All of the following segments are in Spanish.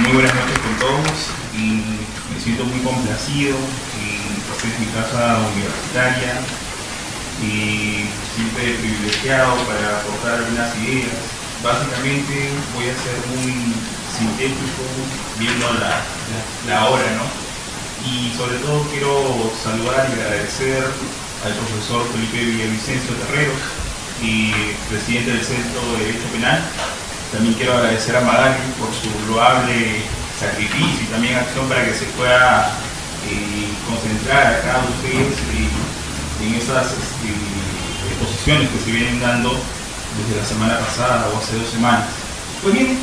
Muy buenas noches con todos y me siento muy complacido. Esta es mi casa universitaria y siempre privilegiado para aportar algunas ideas. Básicamente voy a ser muy sintético viendo la hora, ¿no? Y sobre todo quiero saludar y agradecer al profesor Felipe Villavicencio Terreros, y presidente del Centro de Derecho Penal. También quiero agradecer a Magali por su loable sacrificio y también acción para que se pueda concentrar a cada uno de ustedes en esas exposiciones que se vienen dando desde la semana pasada o hace 2 semanas. Pues bien,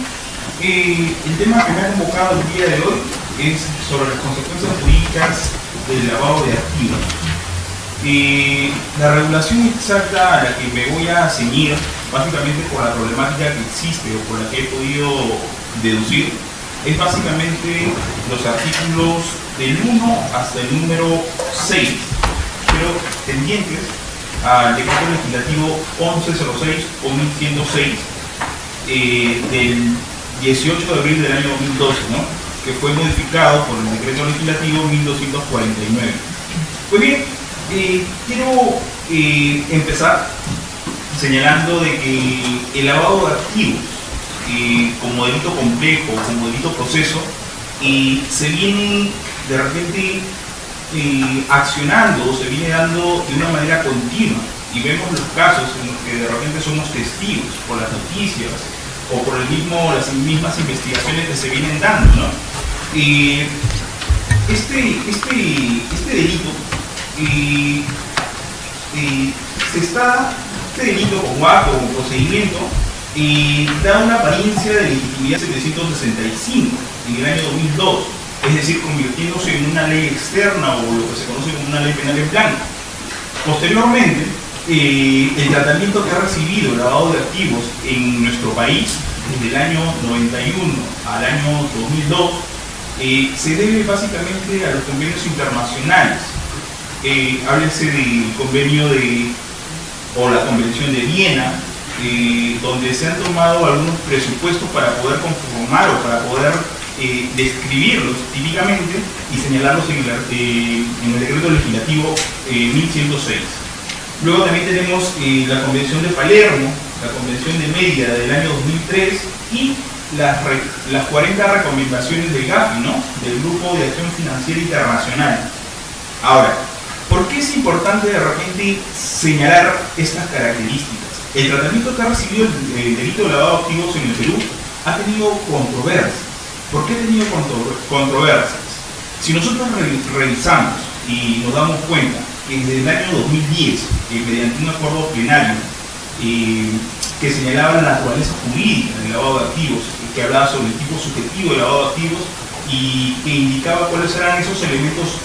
el tema que me ha convocado el día de hoy es sobre las consecuencias jurídicas del lavado de activos. La regulación exacta a la que me voy a ceñir, básicamente por la problemática que existe o por la que he podido deducir, es básicamente los artículos del 1 hasta el número 6, pero tendientes al decreto legislativo 1106 o 1106 del 18 de abril del año 2012, ¿no? Que fue modificado por el decreto legislativo 1249. Pues bien, quiero empezar señalando de que el lavado de activos como delito complejo, como delito proceso, se viene de repente accionando, se viene dando de una manera continua, y vemos los casos en los que de repente somos testigos por las noticias o por las mismas investigaciones que se vienen dando, ¿no? Este delito este delito como acto, como procedimiento, da una apariencia de legitimidad 765 en el año 2002, es decir, convirtiéndose en una ley externa o lo que se conoce como una ley penal en blanco. Posteriormente, el tratamiento que ha recibido el lavado de activos en nuestro país desde el año 91 al año 2002 se debe básicamente a los convenios internacionales. Háblese del convenio o la Convención de Viena, donde se han tomado algunos presupuestos para poder conformar o para poder describirlos típicamente y señalarlos en el decreto legislativo 1106. Luego también tenemos la Convención de Palermo, la Convención de Mérida del año 2003 y las 40 recomendaciones del GAFI, ¿no? Del Grupo de Acción Financiera Internacional. Ahora, ¿por qué es importante de repente señalar estas características? El tratamiento que ha recibido el delito de lavado de activos en el Perú ha tenido controversias. ¿Por qué ha tenido controversias? Si nosotros revisamos y nos damos cuenta que desde el año 2010, mediante un acuerdo plenario que señalaba la naturaleza jurídica del lavado de activos, que hablaba sobre el tipo subjetivo de lavado de activos y que indicaba cuáles eran esos elementos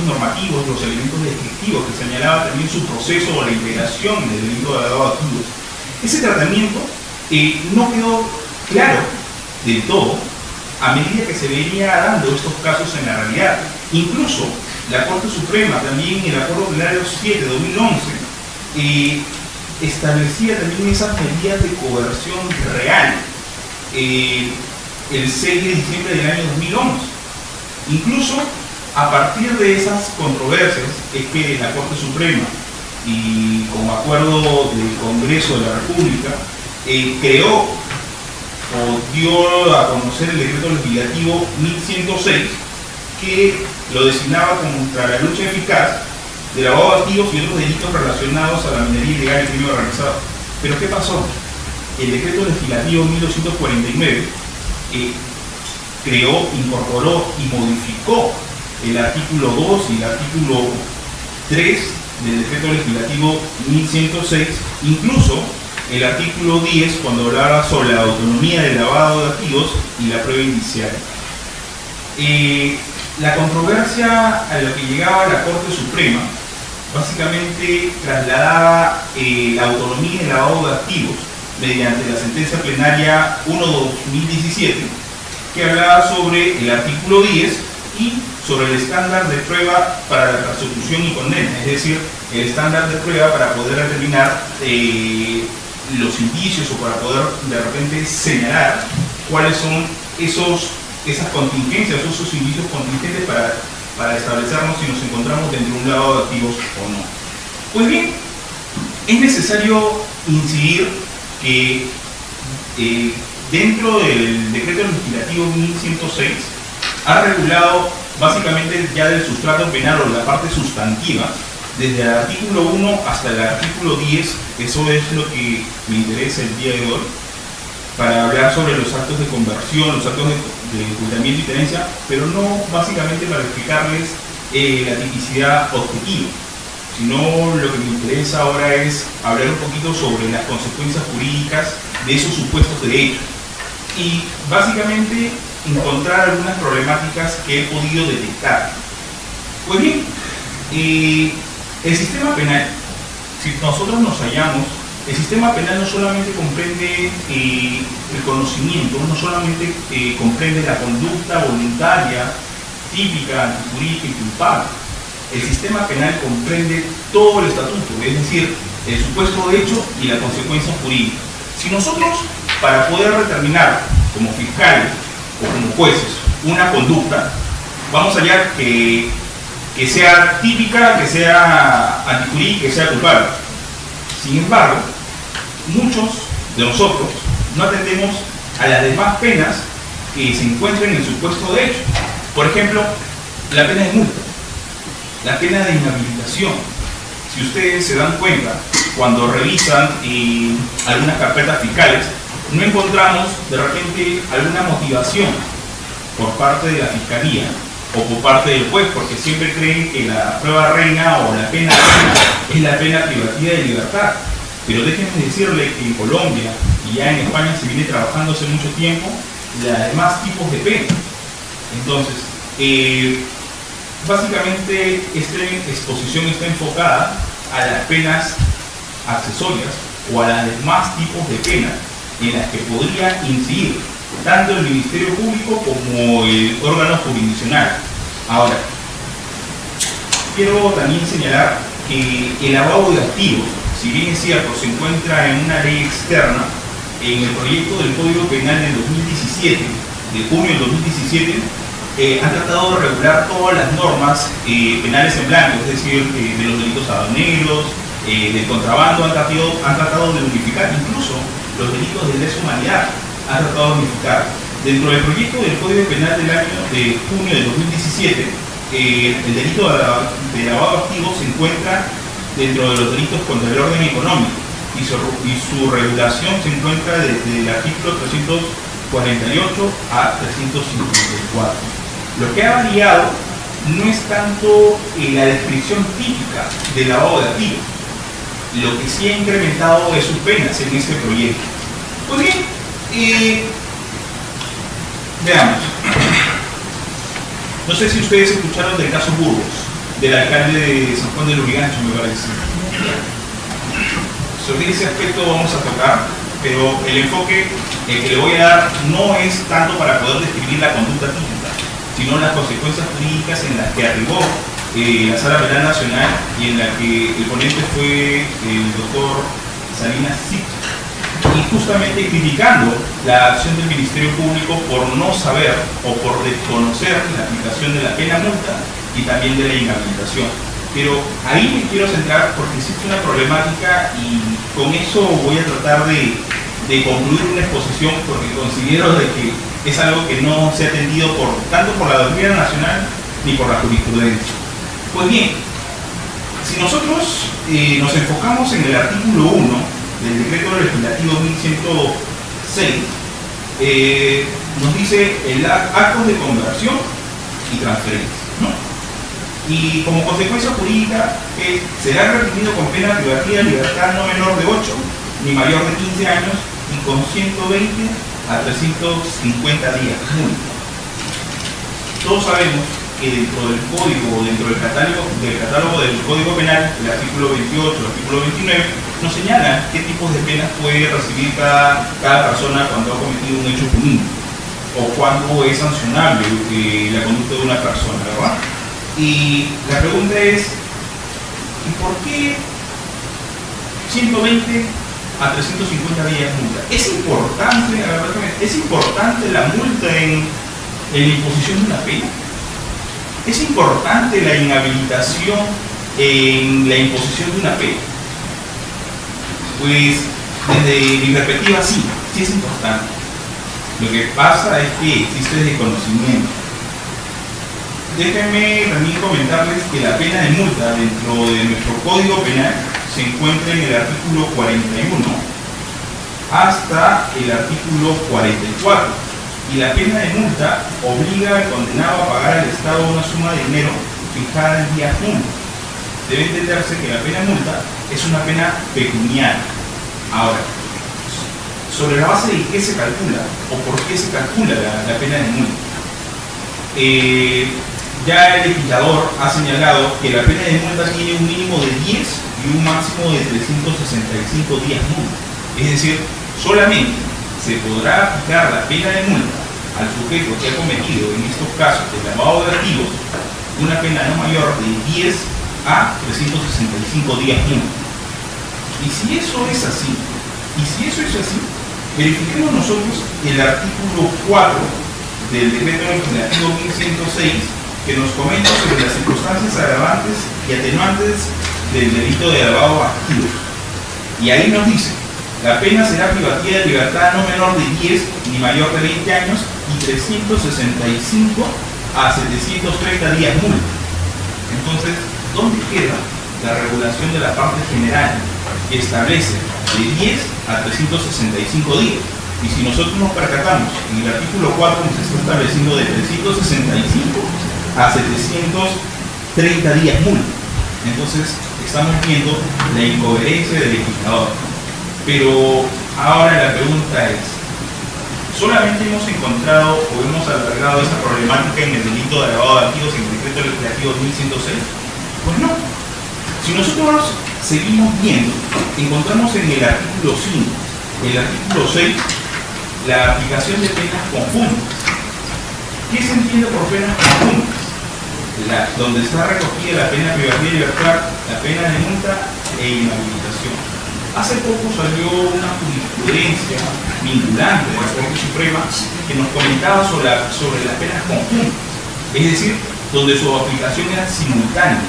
normativos, los elementos descriptivos, que señalaba también su proceso o la integración del delito de lavado de activos. Ese tratamiento no quedó claro del todo a medida que se venía dando estos casos en la realidad. Incluso la Corte Suprema, también en el Acuerdo Plenario 7 de 2011, establecía también esas medidas de coerción real el 6 de diciembre del año 2011. Incluso a partir de esas controversias es que la Corte Suprema, y como acuerdo del Congreso de la República, creó o dio a conocer el decreto legislativo 1106, que lo designaba como para la lucha eficaz de lavado de activos y otros delitos relacionados a la minería ilegal y crimen organizado. Pero ¿qué pasó? El decreto legislativo 1249 creó, incorporó y modificó el artículo 2 y el artículo 3 del decreto legislativo 1106, incluso el artículo 10 cuando hablaba sobre la autonomía del lavado de activos y la prueba indiciaria. La controversia a la que llegaba la Corte Suprema básicamente trasladaba la autonomía del lavado de activos mediante la sentencia plenaria 1/2017, que hablaba sobre el artículo 10 y sobre el estándar de prueba para la persecución y condena, es decir, el estándar de prueba para poder determinar los indicios o para poder de repente señalar cuáles son esas contingencias, esos indicios contingentes para establecernos si nos encontramos dentro de un lavado de activos o no. Pues bien, es necesario incidir que dentro del decreto legislativo 1106 ha regulado básicamente ya del sustrato penal o la parte sustantiva, desde el artículo 1 hasta el artículo 10, eso es lo que me interesa el día de hoy, para hablar sobre los actos de conversión, los actos de ocultamiento y tenencia, pero no básicamente para explicarles la tipicidad objetiva, sino lo que me interesa ahora es hablar un poquito sobre las consecuencias jurídicas de esos supuestos derechos y básicamente encontrar algunas problemáticas que he podido detectar. Pues bien, el sistema penal, si nosotros nos hallamos, el sistema penal no solamente comprende el conocimiento, no solamente comprende la conducta voluntaria, típica, antijurídica y culpable. El sistema penal comprende todo el estatuto, es decir, el supuesto de hecho y la consecuencia jurídica. Si nosotros, para poder determinar como fiscales o como jueces una conducta, vamos a hallar que sea típica, que sea antijurídica, que sea culpable. Sin embargo, muchos de nosotros no atendemos a las demás penas que se encuentran en el supuesto de hecho. Por ejemplo, la pena de multa, la pena de inhabilitación. Si ustedes se dan cuenta, cuando revisan algunas carpetas fiscales, no encontramos de repente alguna motivación por parte de la fiscalía o por parte del juez, porque siempre creen que la prueba reina o la pena reina es la pena privativa de libertad. Pero déjenme decirle que en Colombia y ya en España se viene trabajando hace mucho tiempo los demás tipos de pena. Entonces, básicamente esta exposición está enfocada a las penas accesorias o a los demás tipos de penas en las que podría incidir tanto el Ministerio Público como el órgano jurisdiccional. Ahora, quiero también señalar que el lavado de activos, si bien es cierto, se encuentra en una ley externa, en el proyecto del Código Penal del 2017, de junio del 2017, han tratado de regular todas las normas penales en blanco, es decir, de los delitos aduaneros, del contrabando, han tratado de unificar incluso los delitos de lesa humanidad, han tratado de unificar. Dentro del proyecto del Código Penal del año de junio del 2017, el delito de lavado de activos se encuentra dentro de los delitos contra el orden económico y su regulación se encuentra desde el artículo 348 a 354. Lo que ha variado no es tanto la descripción típica del lavado de activos, lo que sí ha incrementado es sus penas en este proyecto. Pues bien, veamos. No sé si ustedes escucharon del caso Burgos, del alcalde de San Juan del Lurigancho, me parece. Sobre ese aspecto vamos a tocar, pero el enfoque que le voy a dar no es tanto para poder describir la conducta típica, sino las consecuencias jurídicas en las que arribó la Sala Penal Nacional y en la que el ponente fue el doctor Salinas Cid, y justamente criticando la acción del Ministerio Público por no saber o por desconocer la aplicación de la pena multa y también de la inhabilitación. Pero ahí me quiero centrar porque existe una problemática y con eso voy a tratar de concluir una exposición, porque considero de que es algo que no se ha atendido tanto por la doctrina nacional ni por la jurisprudencia. Pues bien, si nosotros nos enfocamos en el artículo 1 del decreto legislativo 1106, nos dice actos de conversión y transferencia, ¿no? Y como consecuencia jurídica será reprimido con pena privativa de libertad no menor de 8 ni mayor de 15 años y con 120 a 350 días multa. Todos sabemos que dentro del código, dentro del catálogo del Código Penal, el artículo 28, el artículo 29, nos señala qué tipos de penas puede recibir cada persona cuando ha cometido un hecho punible o cuando es sancionable la conducta de una persona, ¿verdad? Y la pregunta es, ¿y por qué 120 a 350 días multa. ¿Es importante, la multa en la imposición de una pena? ¿Es importante la inhabilitación en la imposición de una pena? Pues desde mi perspectiva sí es importante. Lo que pasa es que existe desconocimiento. Déjenme también comentarles que la pena de multa dentro de nuestro Código Penal se encuentra en el artículo 41 hasta el artículo 44. Y la pena de multa obliga al condenado a pagar al Estado una suma de dinero fijada el día 1. Debe entenderse que la pena de multa es una pena pecuniaria. Ahora, ¿sobre la base de qué se calcula o por qué se calcula la pena de multa? Ya el legislador ha señalado que la pena de multa tiene un mínimo de 10 y un máximo de 365 días multa. Es decir, solamente se podrá aplicar la pena de multa al sujeto que ha cometido, en estos casos de lavado de activos, una pena no mayor de 10 a 365 días multa. Y si eso es así, verifiquemos nosotros el artículo 4 del decreto legislativo 1106, que nos comenta sobre las circunstancias agravantes y atenuantes del delito de lavado de activos. Y ahí nos dice: la pena será privativa de libertad no menor de 10 ni mayor de 20 años y 365 a 730 días multa. Entonces, ¿dónde queda la regulación de la parte general que establece de 10 a 365 días? Y si nosotros nos percatamos, en el artículo 4 nos está estableciendo de 365 a 730 días multa. Entonces, estamos viendo la incoherencia del legislador. Pero ahora la pregunta es: ¿solamente hemos encontrado o hemos albergado esa problemática en el delito de lavado de activos en el decreto legislativo 1106? Pues no. Si nosotros seguimos viendo, encontramos en el artículo 5, el artículo 6, la aplicación de penas conjuntas. ¿Qué se entiende por penas conjuntas? Donde está recogida la pena privativa de libertad, la pena de multa e inhabilitación. Hace poco salió una jurisprudencia vinculante de la Corte Suprema que nos comentaba sobre las penas conjuntas, es decir, donde su aplicación era simultánea.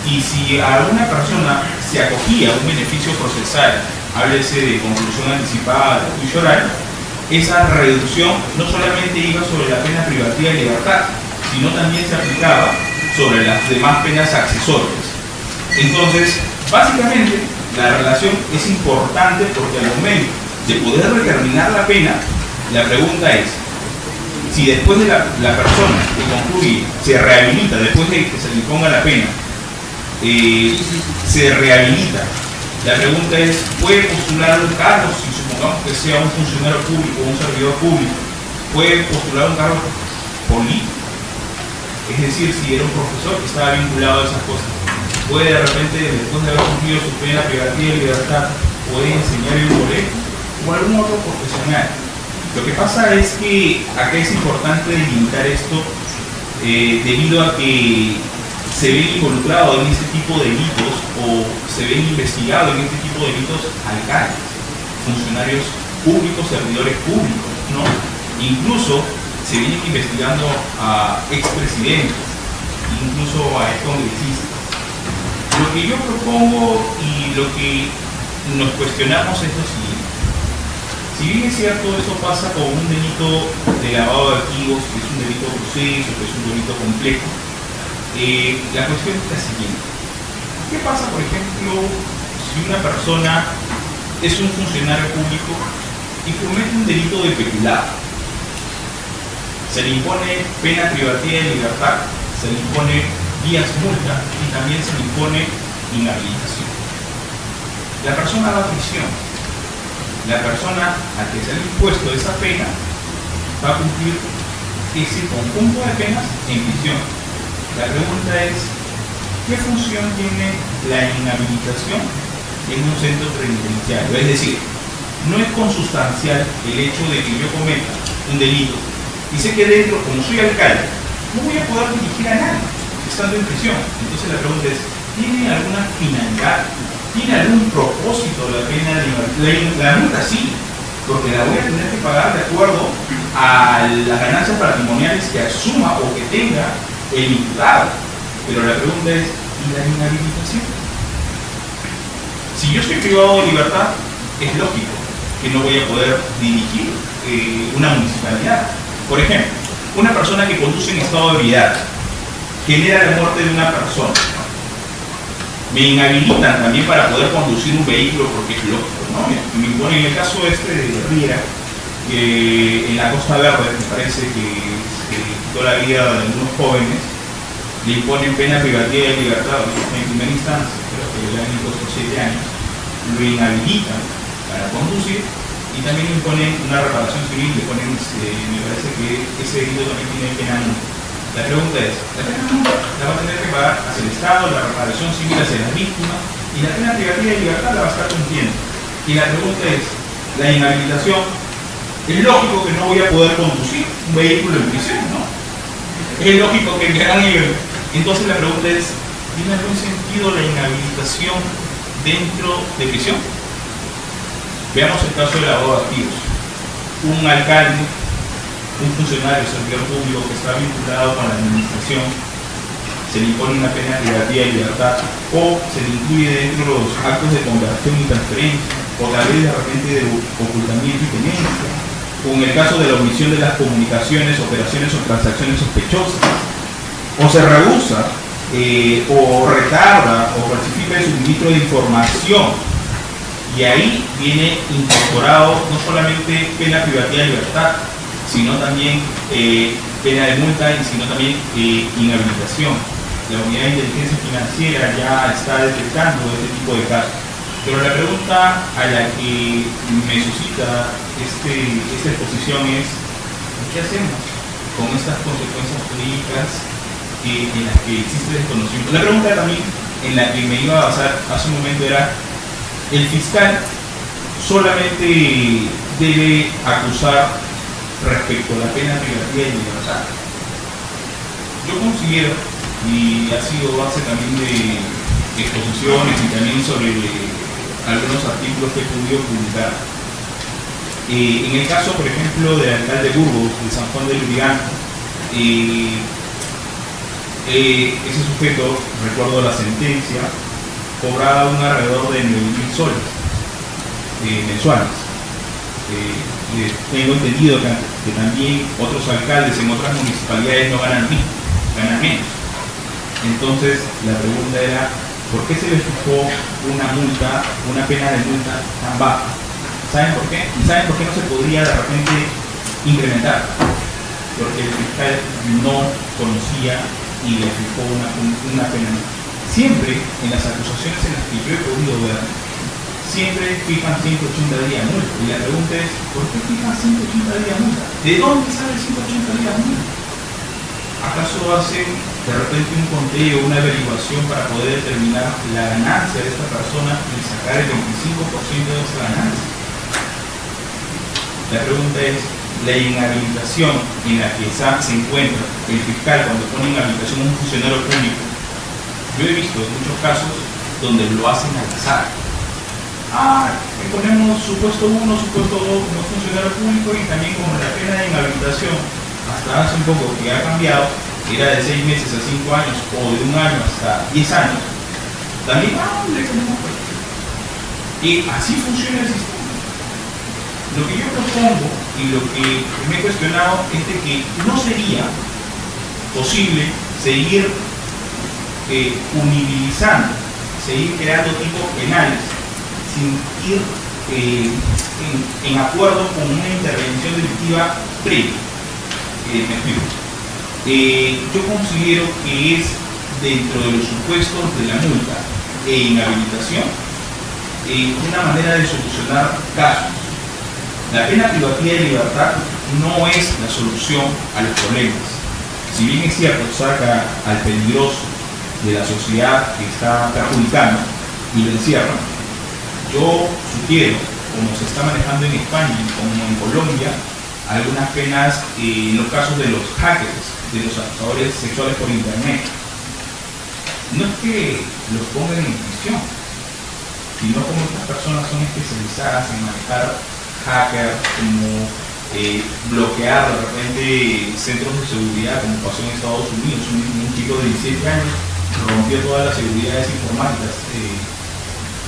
Y si a alguna persona se acogía a un beneficio procesal, háblese de conclusión anticipada, de juicio oral, esa reducción no solamente iba sobre la pena privativa de libertad, sino también se aplicaba sobre las demás penas accesorias. Entonces, básicamente, la relación es importante porque al momento de poder determinar la pena, la pregunta es: si después de la persona que concluye se rehabilita, después de que se le imponga la pena, se rehabilita, la pregunta es: ¿puede postular un cargo? Si supongamos que sea un funcionario público o un servidor público, ¿puede postular un cargo político? Es decir, si era un profesor que estaba vinculado a esas cosas, puede de repente, después de haber cumplido su pena privativa de libertad, puede enseñar en un colegio o algún otro profesional. Lo que pasa es que acá es importante delimitar esto debido a que se ven involucrados en este tipo de delitos o se ven investigados en este tipo de delitos alcaldes, funcionarios públicos, servidores públicos, ¿no? Incluso se vienen investigando a expresidentes, incluso a excongresistas. Lo que yo propongo y lo que nos cuestionamos es lo siguiente: si bien es cierto, eso pasa con un delito de lavado de activos, que es un delito proceso, que es un delito complejo, la cuestión es la siguiente: ¿qué pasa, por ejemplo, si una persona es un funcionario público y comete un delito de peculado? Se le impone pena privativa de libertad, se le impone días multa y también se le impone inhabilitación. La persona va a prisión. La persona a que se le ha impuesto esa pena va a cumplir ese conjunto de penas en prisión. La pregunta es: ¿qué función tiene la inhabilitación en un centro penitenciario? Es decir, no es consustancial el hecho de que yo cometa un delito y sé que dentro, como soy alcalde, no voy a poder dirigir a nadie estando en prisión. Entonces la pregunta es: ¿tiene alguna finalidad? ¿Tiene algún propósito la pena de libertad? La multa sí, porque la voy a tener que pagar de acuerdo a las ganancias patrimoniales que asuma o que tenga el imputado. Pero la pregunta es, ¿y la inhabilitación? Si yo estoy privado de libertad, es lógico que no voy a poder dirigir una municipalidad. Por ejemplo, una persona que conduce en estado de ebriedad genera la muerte de una persona. Me inhabilitan también para poder conducir un vehículo porque es lógico, ¿no? Me imponen, en el caso de Riera, que en la Costa Verde, me parece que se quitó la vida de algunos jóvenes, le imponen pena privativa de libertad en primera instancia, creo que le han impuesto 7 años, lo inhabilitan para conducir y también le imponen una reparación civil, le ponen, me parece que ese delito también tiene pena multa. La pregunta es, la pena multa la va a tener que pagar hacia el Estado, la reparación civil hacia las víctimas y la pena privativa de libertad la va a estar cumpliendo. Y la pregunta es, la inhabilitación, es lógico que no voy a poder conducir un vehículo en prisión, ¿no? Es lógico que me hagan. Entonces la pregunta es, ¿tiene algún sentido la inhabilitación dentro de prisión? Veamos el caso del lavado de activos. Un alcalde, un funcionario, servidor público que está vinculado con la administración, se le impone una pena privativa de libertad o se le incluye dentro de los actos de conversión y transferencia o tal vez de repente de ocultamiento y tenencia, o en el caso de la omisión de las comunicaciones, operaciones o transacciones sospechosas, o se rehúsa o retarda o falsifica el suministro de información, y ahí viene incorporado no solamente pena privativa de libertad, sino también pena de multa y sino también inhabilitación. La unidad de inteligencia financiera ya está detectando este tipo de casos. Pero la pregunta a la que me suscita esta exposición es, ¿qué hacemos con estas consecuencias jurídicas en las que existe desconocimiento? La pregunta también en la que me iba a basar hace un momento era, ¿el fiscal solamente debe acusar respecto a la pena privativa de libertad? Yo considero, y ha sido base también de exposiciones y también sobre algunos artículos que he podido publicar, en el caso, por ejemplo, del alcalde Burgos, de San Juan del Lurigancho, ese sujeto, recuerdo la sentencia, cobraba un alrededor de 9.000 soles mensuales. Tengo entendido que también otros alcaldes en otras municipalidades no ganan menos. Entonces la pregunta era, ¿por qué se le fijó una pena de multa tan baja? ¿Saben por qué? ¿Y saben por qué no se podría de repente incrementar? Porque el fiscal no conocía y le fijó una pena. Siempre en las acusaciones en las que yo he podido ver, siempre fijan 180 días multa. Y la pregunta es, ¿por qué fijan 180 días multa? ¿De dónde sale 180 días multa? ¿Acaso hacen de repente un conteo, una averiguación para poder determinar la ganancia de esta persona y sacar el 25% de esa ganancia? La pregunta es, la inhabilitación en la que se encuentra el fiscal cuando pone inhabilitación a un funcionario público, yo he visto muchos casos donde lo hacen al azar. Le ponemos supuesto 1, supuesto 2 como funcionario público y también como la pena de inhabilitación, hasta hace un poco que ha cambiado, era de 6 meses a 5 años o de 1 año hasta 10 años, también le ponemos cuenta. Y así funciona el sistema. Lo que yo propongo y lo que me he cuestionado es de que no sería posible seguir punibilizando, seguir creando tipos penales sin ir en acuerdo con una intervención delictiva previa. Me explico. Yo considero que es dentro de los supuestos de la multa e inhabilitación una manera de solucionar casos. La pena privativa de libertad no es la solución a los problemas. Si bien es cierto, saca al peligroso de la sociedad que está perjudicando y lo encierra, yo sugiero, como se está manejando en España y como en Colombia, algunas penas en los casos de los hackers, de los acosadores sexuales por internet. no es que los pongan en prisión, sino como estas personas son especializadas en manejar hackers, como bloquear de repente centros de seguridad, como pasó en Estados Unidos. Un chico de 17 años rompió todas las seguridades informáticas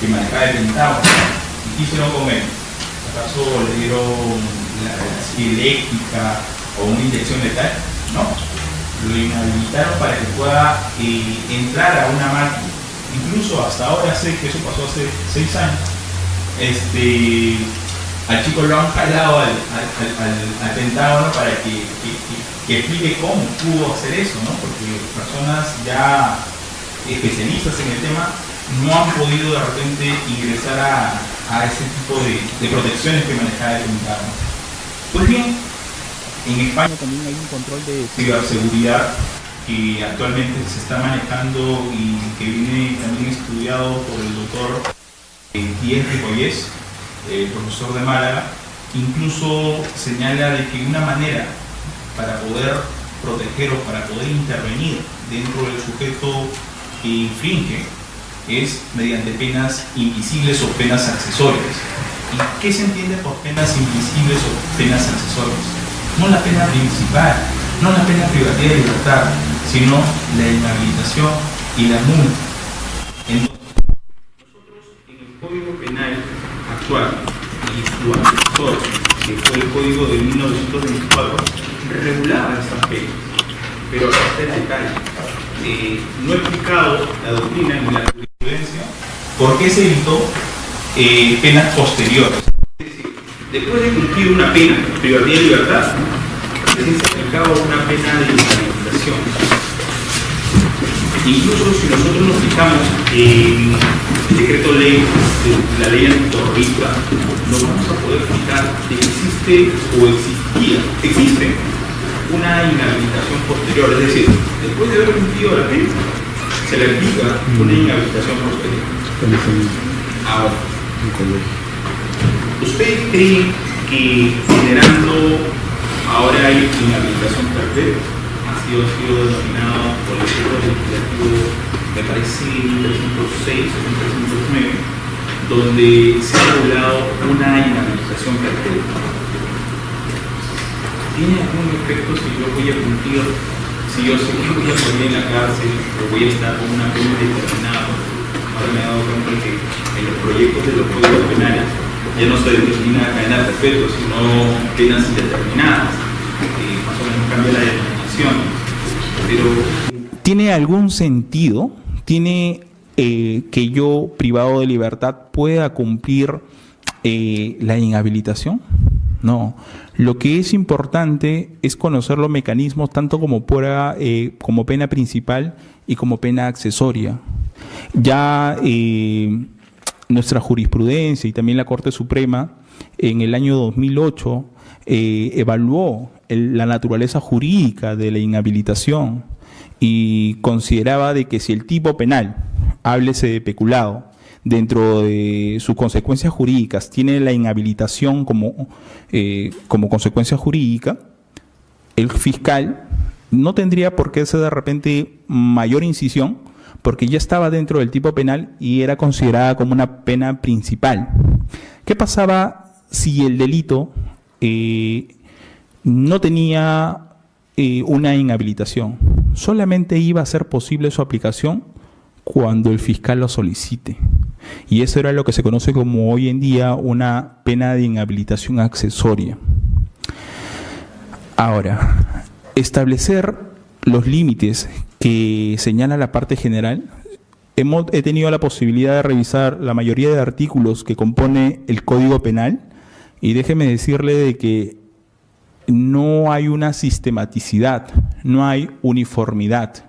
que manejaba el Pentágono. ¿Y qué hicieron con él? ¿Acaso le dieron la silla eléctrica o una inyección letal? No. Lo inhabilitaron para que pueda entrar a una máquina. Incluso hasta ahora sé que eso pasó hace 6 años. Al chico lo han jalado al Pentágono para que explique cómo pudo hacer eso, ¿no? Porque personas ya especialistas en el tema no han podido de repente ingresar a ese tipo de protecciones que manejaba el Pentágono. Pues bien, en España también hay un control de ciberseguridad que actualmente se está manejando y que viene también estudiado por el doctor Díez Ripollés, profesor de Málaga. Incluso señala de que una manera para poder proteger o para poder intervenir dentro del sujeto que infringe es mediante penas invisibles o penas accesorias. ¿Y qué se entiende por penas invisibles o penas accesorias? No la pena principal, no la pena privativa de libertad, sino la inhabilitación y la multa. Entonces, nosotros en el Código Penal actual y su antecesor, que fue el Código de 1924, regulaba estas penas. Pero acá está el detalle. No he explicado la doctrina ni la jurisprudencia por qué se evitó penas posteriores. Es decir, después de cumplir una pena privativa de libertad, recién se aplicaba una pena de inhabilitación. Incluso si nosotros nos fijamos en el decreto ley, la ley antiterrorista, nos vamos a poder fijar de que existe una inhabilitación posterior, es decir, después de haber cumplido la pena, se le aplica una inhabilitación posterior. Ahora, ¿ustedes creen que generando ahora hay inhabilitación perpetua? Ha sido denominado por el decreto legislativo, me parece, 1306 o 1309, donde se ha regulado una inhabilitación perpetua. ¿Tiene algún efecto si yo voy a cumplir, si yo sé que voy a morir en la cárcel o voy a estar con una pena determinada? Ahora me he dado cuenta que en los proyectos de los códigos penales ya no se determina cadena perpetua, sino penas indeterminadas. Más o menos cambia la denominación. Pero ¿tiene algún sentido? ¿Tiene que yo, privado de libertad, pueda cumplir la inhabilitación? No. Lo que es importante es conocer los mecanismos tanto como pena principal y como pena accesoria. Ya nuestra jurisprudencia y también la Corte Suprema en el año 2008 evaluó la naturaleza jurídica de la inhabilitación y consideraba de que si el tipo penal, háblese de peculado, dentro de sus consecuencias jurídicas tiene la inhabilitación como consecuencia jurídica, el fiscal no tendría por qué hacer de repente mayor incisión porque ya estaba dentro del tipo penal y era considerada como una pena principal. ¿Qué pasaba si el delito no tenía una inhabilitación? Solamente iba a ser posible su aplicación cuando el fiscal lo solicite. Y eso era lo que se conoce como hoy en día una pena de inhabilitación accesoria. Ahora, establecer los límites que señala la parte general, he tenido la posibilidad de revisar la mayoría de artículos que compone el Código Penal y déjeme decirle de que no hay una sistematicidad, no hay uniformidad.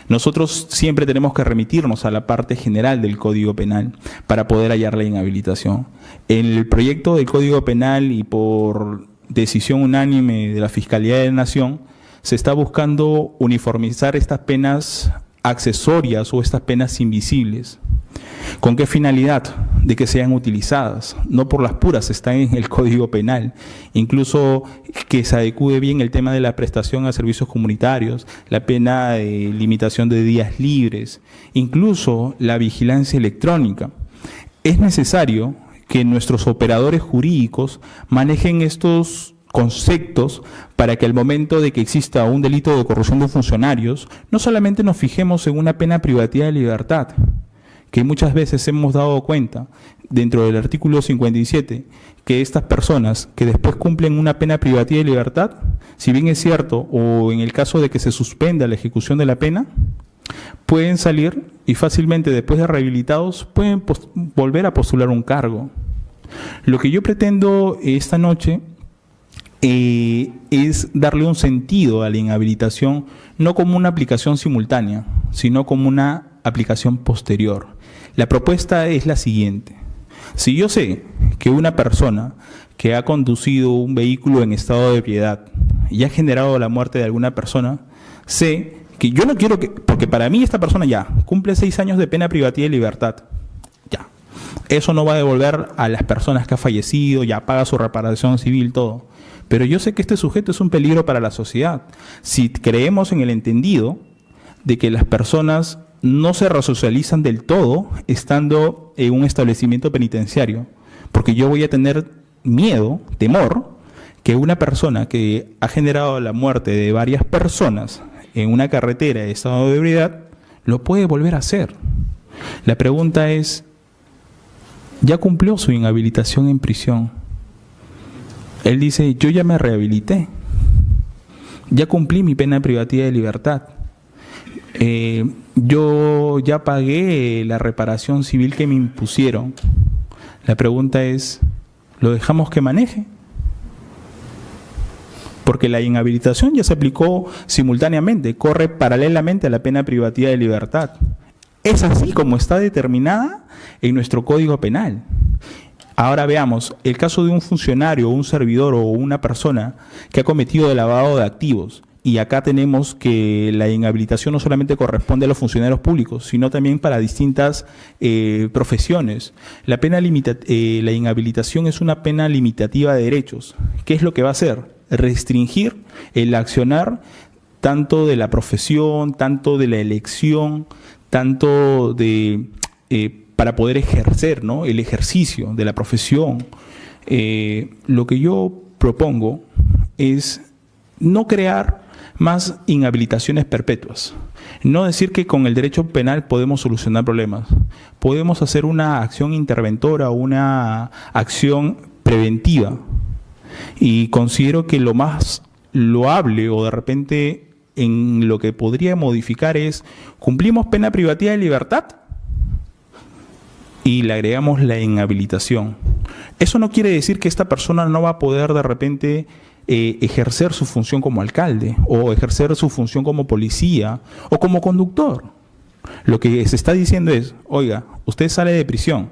Nosotros siempre tenemos que remitirnos a la parte general del Código Penal para poder hallar la inhabilitación. En el proyecto del Código Penal y por decisión unánime de la Fiscalía de la Nación, se está buscando uniformizar estas penas accesorias o estas penas invisibles. ¿Con qué finalidad? de que sean utilizadas, no por las puras, están en el Código Penal. Incluso que se adecue bien el tema de la prestación a servicios comunitarios, la pena de limitación de días libres, incluso la vigilancia electrónica. Es necesario que nuestros operadores jurídicos manejen estos conceptos para que al momento de que exista un delito de corrupción de funcionarios, no solamente nos fijemos en una pena privativa de libertad, que muchas veces hemos dado cuenta dentro del artículo 57, que estas personas que después cumplen una pena privativa de libertad, si bien es cierto, o en el caso de que se suspenda la ejecución de la pena, pueden salir y fácilmente después de rehabilitados pueden volver a postular un cargo. Lo que yo pretendo esta noche es darle un sentido a la inhabilitación, no como una aplicación simultánea, sino como una aplicación posterior. La propuesta es la siguiente. Si yo sé que una persona que ha conducido un vehículo en estado de ebriedad y ha generado la muerte de alguna persona, sé que yo no quiero que, porque para mí esta persona ya cumple 6 años de pena privativa de libertad, ya, eso no va a devolver a las personas que ha fallecido, ya paga su reparación civil, todo. Pero yo sé que este sujeto es un peligro para la sociedad. Si creemos en el entendido de que las personas no se resocializan del todo estando en un establecimiento penitenciario, porque yo voy a tener miedo, temor, que una persona que ha generado la muerte de varias personas en una carretera de estado de ebriedad, lo puede volver a hacer. La pregunta es, ¿ya cumplió su inhabilitación en prisión? Él dice, yo ya me rehabilité, ya cumplí mi pena privativa de libertad, yo ya pagué la reparación civil que me impusieron. La pregunta es, ¿lo dejamos que maneje? Porque la inhabilitación ya se aplicó simultáneamente, corre paralelamente a la pena privativa de libertad. Es así como está determinada en nuestro Código Penal. Ahora veamos, el caso de un funcionario, un servidor o una persona que ha cometido el lavado de activos, y acá tenemos que la inhabilitación no solamente corresponde a los funcionarios públicos, sino también para distintas profesiones. La inhabilitación es una pena limitativa de derechos. ¿Qué es lo que va a hacer? Restringir el accionar tanto de la profesión, tanto de la elección, tanto de para poder ejercer, ¿no?, el ejercicio de la profesión. Lo que yo propongo es no crear más inhabilitaciones perpetuas. No decir que con el derecho penal podemos solucionar problemas. Podemos hacer una acción interventora, una acción preventiva. Y considero que lo más loable o de repente en lo que podría modificar es, ¿cumplimos pena privativa de libertad? Y le agregamos la inhabilitación. Eso no quiere decir que esta persona no va a poder de repente ejercer su función como alcalde o ejercer su función como policía o como conductor. Lo que se está diciendo es, oiga, usted sale de prisión,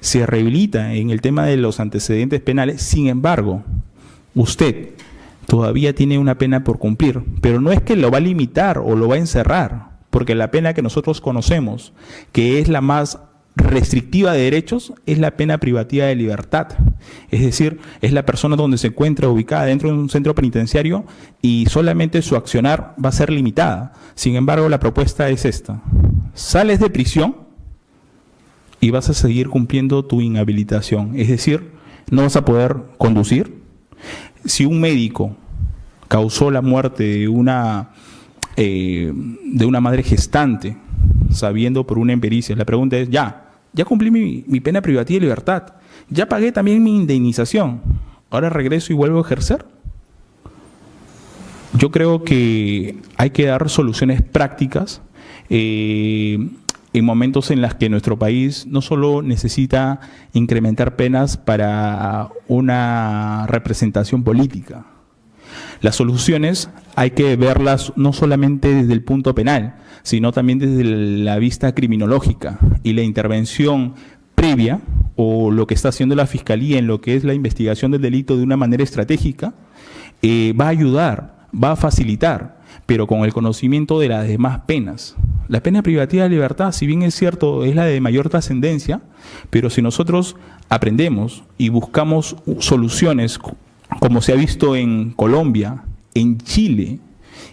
se rehabilita en el tema de los antecedentes penales, sin embargo, usted todavía tiene una pena por cumplir, pero no es que lo va a limitar o lo va a encerrar, porque la pena que nosotros conocemos, que es la más restrictiva de derechos, es la pena privativa de libertad. Es decir, es la persona donde se encuentra ubicada dentro de un centro penitenciario y solamente su accionar va a ser limitada. Sin embargo, la propuesta es esta. Sales de prisión y vas a seguir cumpliendo tu inhabilitación. Es decir, no vas a poder conducir. Si un médico causó la muerte de una madre gestante, sabiendo por una impericia, la pregunta es, ya cumplí mi pena privativa de libertad, ya pagué también mi indemnización, ahora regreso y vuelvo a ejercer. Yo creo que hay que dar soluciones prácticas en momentos en los que nuestro país no solo necesita incrementar penas para una representación política. Las soluciones hay que verlas no solamente desde el punto penal, sino también desde la vista criminológica y la intervención previa o lo que está haciendo la Fiscalía en lo que es la investigación del delito de una manera estratégica, va a ayudar, va a facilitar, pero con el conocimiento de las demás penas. La pena privativa de libertad, si bien es cierto, es la de mayor trascendencia, pero si nosotros aprendemos y buscamos soluciones, como se ha visto en Colombia, en Chile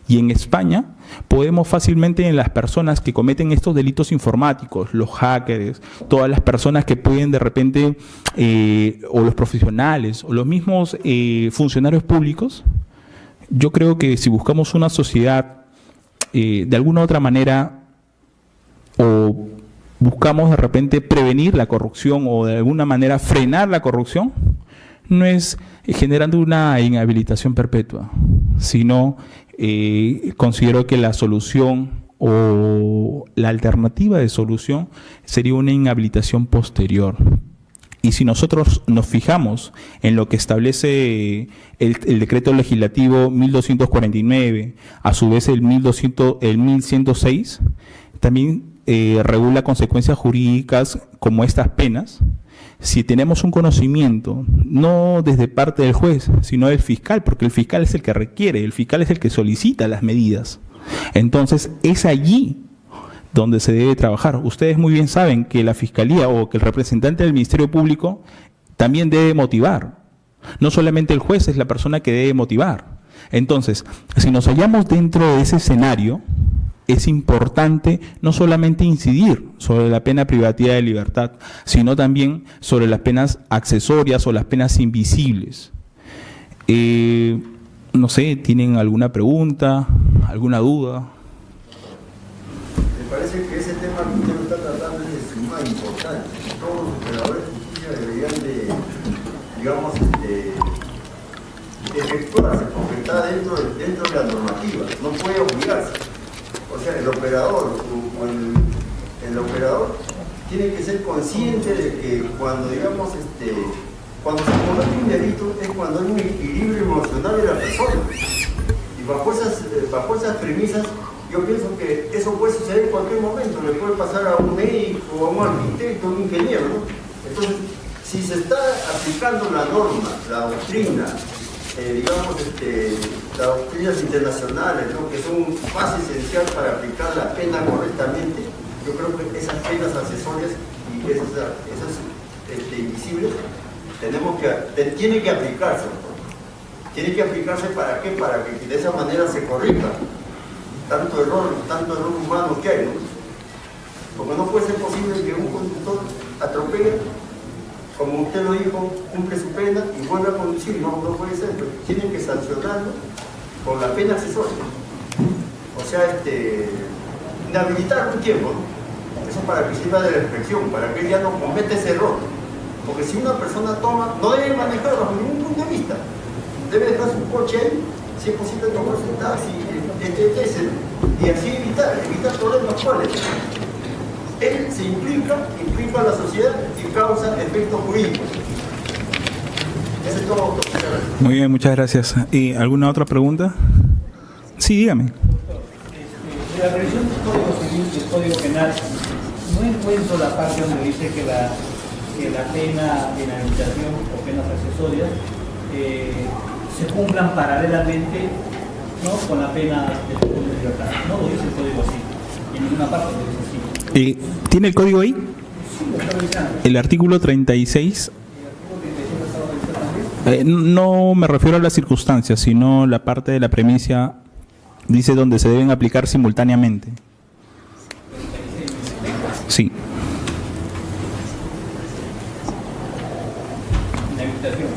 y en España, podemos fácilmente en las personas que cometen estos delitos informáticos, los hackers, todas las personas que pueden de repente, o los profesionales, o los mismos funcionarios públicos, yo creo que si buscamos una sociedad de alguna u otra manera, o buscamos de repente prevenir la corrupción o de alguna manera frenar la corrupción, no es generando una inhabilitación perpetua, sino considero que la solución o la alternativa de solución sería una inhabilitación posterior. Y si nosotros nos fijamos en lo que establece el decreto legislativo 1249, a su vez el 1106, también regula consecuencias jurídicas como estas penas, si tenemos un conocimiento, no desde parte del juez, sino del fiscal, porque el fiscal es el que requiere, el fiscal es el que solicita las medidas. Entonces, es allí donde se debe trabajar. Ustedes muy bien saben que la Fiscalía o que el representante del Ministerio Público también debe motivar. No solamente el juez es la persona que debe motivar. Entonces, si nos hallamos dentro de ese escenario, es importante no solamente incidir sobre la pena privativa de libertad, sino también sobre las penas accesorias o las penas invisibles. No sé, ¿tienen alguna pregunta, alguna duda? Me parece que ese tema que usted está tratando es de suma importante. Todos los operadores de justicia deberían de, digamos, efectuarse porque está dentro de la normativa, no puede obligarse. O sea, el operador el operador tiene que ser consciente de que cuando, digamos, cuando se comete un delito es cuando hay un equilibrio emocional de la persona. Y bajo esas premisas, yo pienso que eso puede suceder en cualquier momento, le puede pasar a un médico, a un arquitecto, a un ingeniero, ¿no? Entonces, si se está aplicando la norma, la doctrina, digamos, las doctrinas internacionales, ¿no?, que son base esencial para aplicar la pena correctamente, yo creo que esas penas accesorias y esas invisibles tienen que aplicarse. Tiene que aplicarse ¿para qué? Para que de esa manera se corrija tanto error humano que hay, ¿no? Porque no puede ser posible que un conductor atropelle, como usted lo dijo, cumple su pena y vuelve a conducir. No puede ser, pero tienen que sancionarlo con la pena accesoria. O sea, inhabilitar un tiempo, ¿no? Eso para que sirva de reflexión, para que él ya no cometa ese error. Porque si una persona toma, no debe manejar bajo ningún punto de vista. Debe dejar su coche ahí, si es posible tomar su taxi, y así evitar problemas cuales. Él se implica a la sociedad y causa efectos jurídicos. Eso es todo. Muy bien, muchas gracias. ¿Y alguna otra pregunta? Sí, dígame. De la revisión del Código Civil y del Código Penal, no encuentro la parte donde dice que la pena de inhabilitación o penas accesorias se cumplan paralelamente, ¿no?, con la pena de libertad. No lo dice el Código Civil, en ninguna parte lo dice así. ¿Tiene el código ahí? Sí, lo está revisando. El artículo 36. ¿El artículo 36 lo está revisando también? No me refiero a las circunstancias, sino la parte de la premisa dice donde se deben aplicar simultáneamente. Sí. Inhabilitación.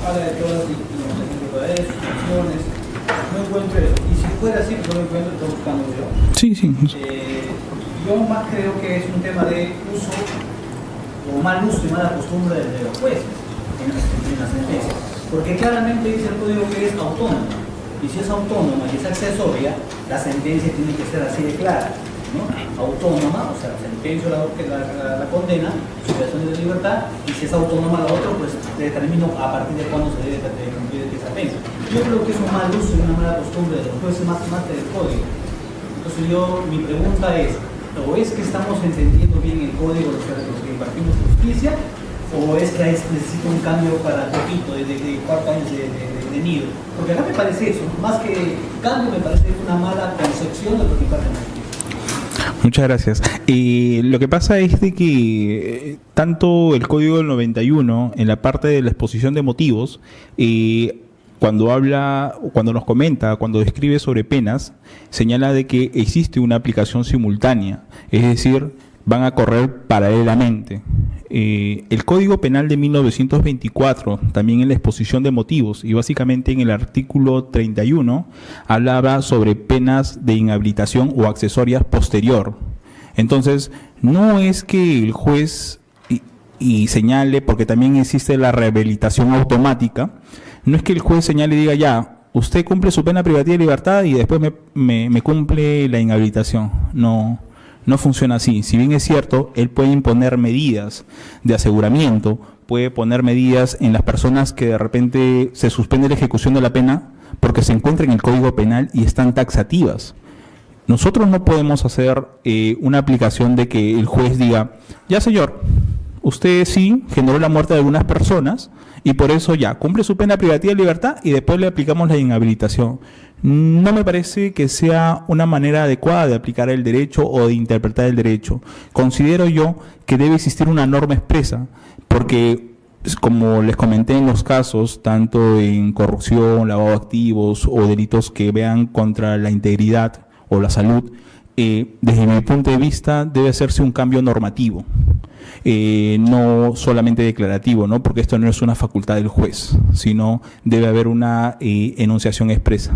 Habla de todas las antigüedades, suspensiones. No encuentro eso. Y si fuera así, pues no lo encuentro, estoy buscando yo. Sí, sí. Yo más creo que es un tema de uso o mal uso y mala costumbre de los jueces en las sentencias. Porque claramente dice el código que es autónoma. Y si es autónoma y es accesoria, la sentencia tiene que ser así de clara, ¿no? Autónoma, o sea, sentencio la condena, supresión de libertad, y si es autónoma la otra, pues determino a partir de cuándo se debe cumplir esa pena. Yo creo que es un mal uso y una mala costumbre de los jueces más que del código. Entonces mi pregunta es, ¿o es que estamos entendiendo bien el código, los que impartimos justicia, ¿O es que necesita un cambio para poquito, de 4 años de nido? Porque acá me parece eso, más que cambio, me parece una mala concepción de lo que imparten aquí. Muchas gracias. Lo que pasa es de que tanto el Código del 91, en la parte de la exposición de motivos, cuando habla, cuando nos comenta, cuando describe sobre penas, señala de que existe una aplicación simultánea, es decir, van a correr paralelamente. El Código Penal de 1924, también en la exposición de motivos, y básicamente en el artículo 31, hablaba sobre penas de inhabilitación o accesorias posterior. Entonces, no es que el juez y señale, porque también existe la rehabilitación automática, no es que el juez señale y diga, ya, usted cumple su pena privativa de libertad y después me cumple la inhabilitación. No funciona así. Si bien es cierto, él puede imponer medidas de aseguramiento, puede poner medidas en las personas que de repente se suspende la ejecución de la pena porque se encuentra en el Código Penal y están taxativas. Nosotros no podemos hacer una aplicación de que el juez diga, ya señor, usted sí generó la muerte de algunas personas y por eso ya cumple su pena privativa de libertad y después le aplicamos la inhabilitación. No me parece que sea una manera adecuada de aplicar el derecho o de interpretar el derecho. Considero yo que debe existir una norma expresa, porque como les comenté en los casos, tanto en corrupción, lavado de activos o delitos que vean contra la integridad o la salud, desde mi punto de vista debe hacerse un cambio normativo. No solamente declarativo, ¿no? Porque esto no es una facultad del juez, sino debe haber una enunciación expresa.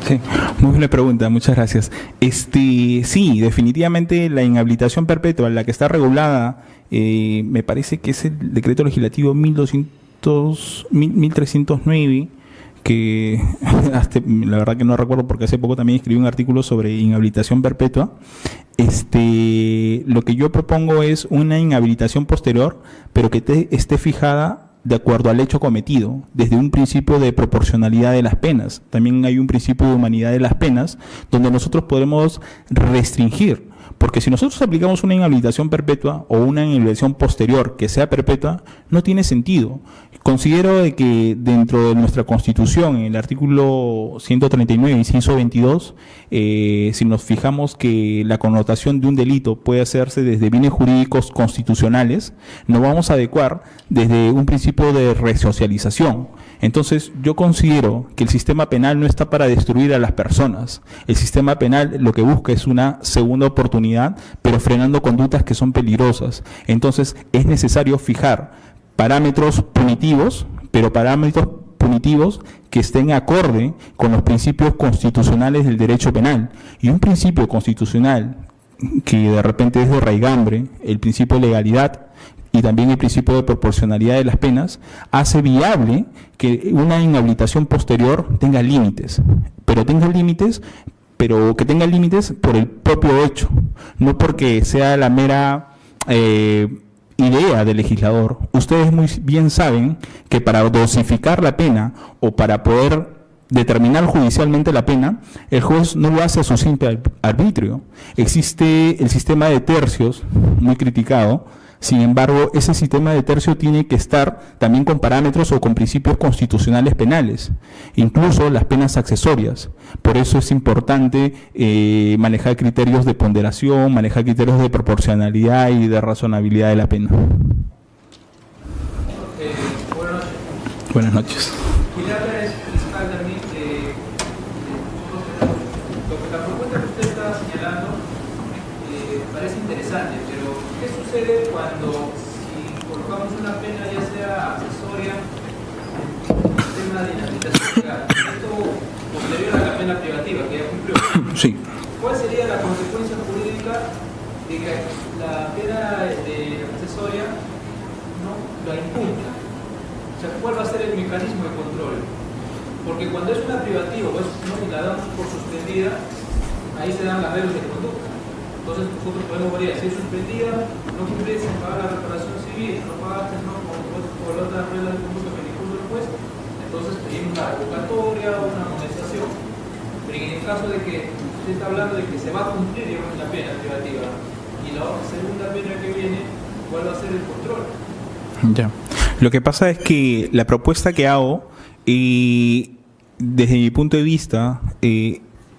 Sí, muy buena pregunta, muchas gracias. Sí, definitivamente la inhabilitación perpetua, la que está regulada, me parece que es el decreto legislativo 1309, que hasta, la verdad que no recuerdo porque hace poco también escribí un artículo sobre inhabilitación perpetua. Lo que yo propongo es una inhabilitación posterior, pero que esté fijada de acuerdo al hecho cometido, desde un principio de proporcionalidad de las penas. También hay un principio de humanidad de las penas, donde nosotros podemos restringir, porque si nosotros aplicamos una inhabilitación perpetua o una inhabilitación posterior que sea perpetua, no tiene sentido. Considero de que dentro de nuestra Constitución, en el artículo 139, inciso 22, si nos fijamos que la connotación de un delito puede hacerse desde bienes jurídicos constitucionales, nos vamos a adecuar desde un principio de resocialización. Entonces, yo considero que el sistema penal no está para destruir a las personas. El sistema penal lo que busca es una segunda oportunidad, pero frenando conductas que son peligrosas. Entonces, es necesario fijar parámetros punitivos, pero parámetros punitivos que estén acorde con los principios constitucionales del derecho penal. Y un principio constitucional que de repente es de raigambre, el principio de legalidad y también el principio de proporcionalidad de las penas, hace viable que una inhabilitación posterior tenga límites, pero que tenga límites por el propio hecho, no porque sea la mera idea del legislador. Ustedes muy bien saben que para dosificar la pena o para poder determinar judicialmente la pena, el juez no lo hace a su simple arbitrio. Existe el sistema de tercios, muy criticado. Sin embargo, ese sistema de tercio tiene que estar también con parámetros o con principios constitucionales penales, incluso las penas accesorias. Por eso es importante manejar criterios de ponderación, manejar criterios de proporcionalidad y de razonabilidad de la pena. Buenas noches. La propuesta que usted está señalando parece interesante, pero ¿qué sucede cuando si colocamos una pena ya sea accesoria, el tema de inhabilitación legal, esto posterior a la pena privativa que ya cumplió? Sí. ¿Cuál sería la consecuencia jurídica de que la pena accesoria no la impunta? O sea, ¿cuál va a ser el mecanismo de control? Porque cuando es una privativa o es y la damos por suspendida, ahí se dan las reglas de conducta. Entonces nosotros podemos variar, si es suspendida, no cumplís en pagar la reparación civil, no pagaste por otras reglas de conducta que dispuso el juez, entonces pedimos una revocatoria o una amonestación. Pero en el caso de que usted está hablando de que se va a cumplir, digamos, la pena privativa, y la segunda pena que viene, ¿cuál va a ser el control? Ya. Lo que pasa es que la propuesta que hago, desde mi punto de vista,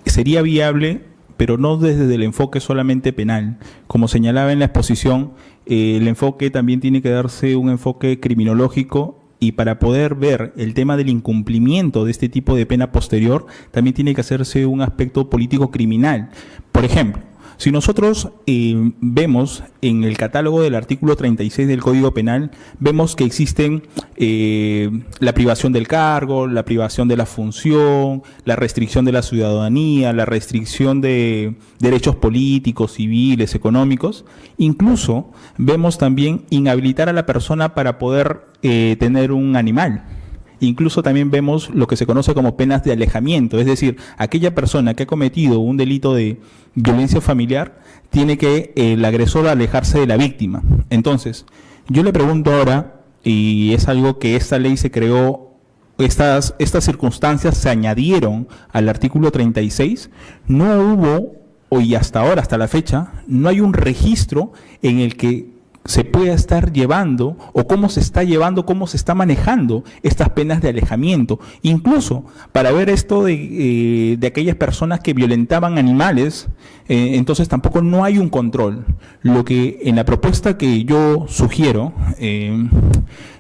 sería viable, pero no desde el enfoque solamente penal. Como señalaba en la exposición, el enfoque también tiene que darse un enfoque criminológico, y para poder ver el tema del incumplimiento de este tipo de pena posterior, también tiene que hacerse un aspecto político criminal. Por ejemplo, si nosotros vemos en el catálogo del artículo 36 del Código Penal, vemos que existen la privación del cargo, la privación de la función, la restricción de la ciudadanía, la restricción de derechos políticos, civiles, económicos. Incluso vemos también inhabilitar a la persona para poder tener un animal. Incluso también vemos lo que se conoce como penas de alejamiento, es decir, aquella persona que ha cometido un delito de violencia familiar tiene que el agresor alejarse de la víctima. Entonces, yo le pregunto ahora, y es algo que esta ley se creó, estas circunstancias se añadieron al artículo 36, no hubo, y hasta ahora, hasta la fecha, no hay un registro en el que se pueda estar llevando, o cómo se está llevando, cómo se está manejando estas penas de alejamiento. Incluso para ver esto de aquellas personas que violentaban animales, entonces tampoco no hay un control. Lo que en la propuesta que yo sugiero,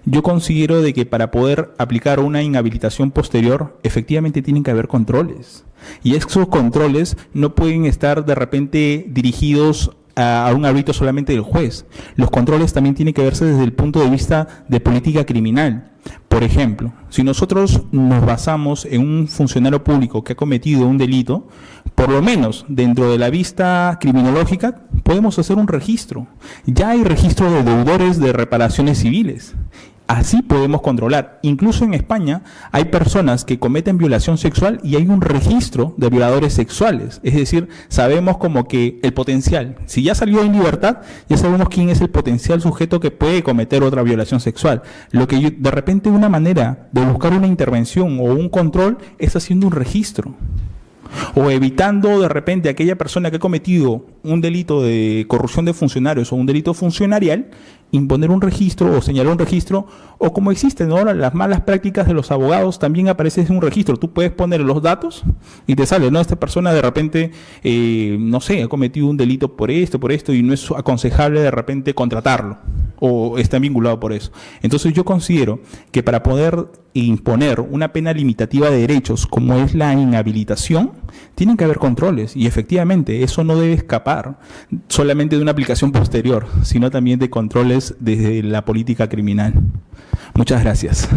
yo considero de que para poder aplicar una inhabilitación posterior, efectivamente tienen que haber controles. Y esos controles no pueden estar de repente dirigidos a un ámbito solamente del juez. Los controles también tienen que verse desde el punto de vista de política criminal. Por ejemplo, si nosotros nos basamos en un funcionario público que ha cometido un delito, por lo menos dentro de la vista criminológica podemos hacer un registro. Ya hay registro de deudores de reparaciones civiles. Así podemos controlar. Incluso en España hay personas que cometen violación sexual y hay un registro de violadores sexuales. Es decir, sabemos como que el potencial, si ya salió en libertad, ya sabemos quién es el potencial sujeto que puede cometer otra violación sexual. Lo que de repente una manera de buscar una intervención o un control es haciendo un registro. O evitando de repente a aquella persona que ha cometido un delito de corrupción de funcionarios o un delito funcionarial, imponer un registro o señalar un registro, o como existen ahora las malas prácticas de los abogados, también aparece en un registro. Tú puedes poner los datos y te sale, ¿no? Esta persona de repente, no sé, ha cometido un delito por esto, y no es aconsejable de repente contratarlo, o está vinculado por eso. Entonces yo considero que para poder imponer una pena limitativa de derechos como es la inhabilitación, tienen que haber controles, y efectivamente eso no debe escapar solamente de una aplicación posterior, sino también de controles desde la política criminal. Muchas gracias.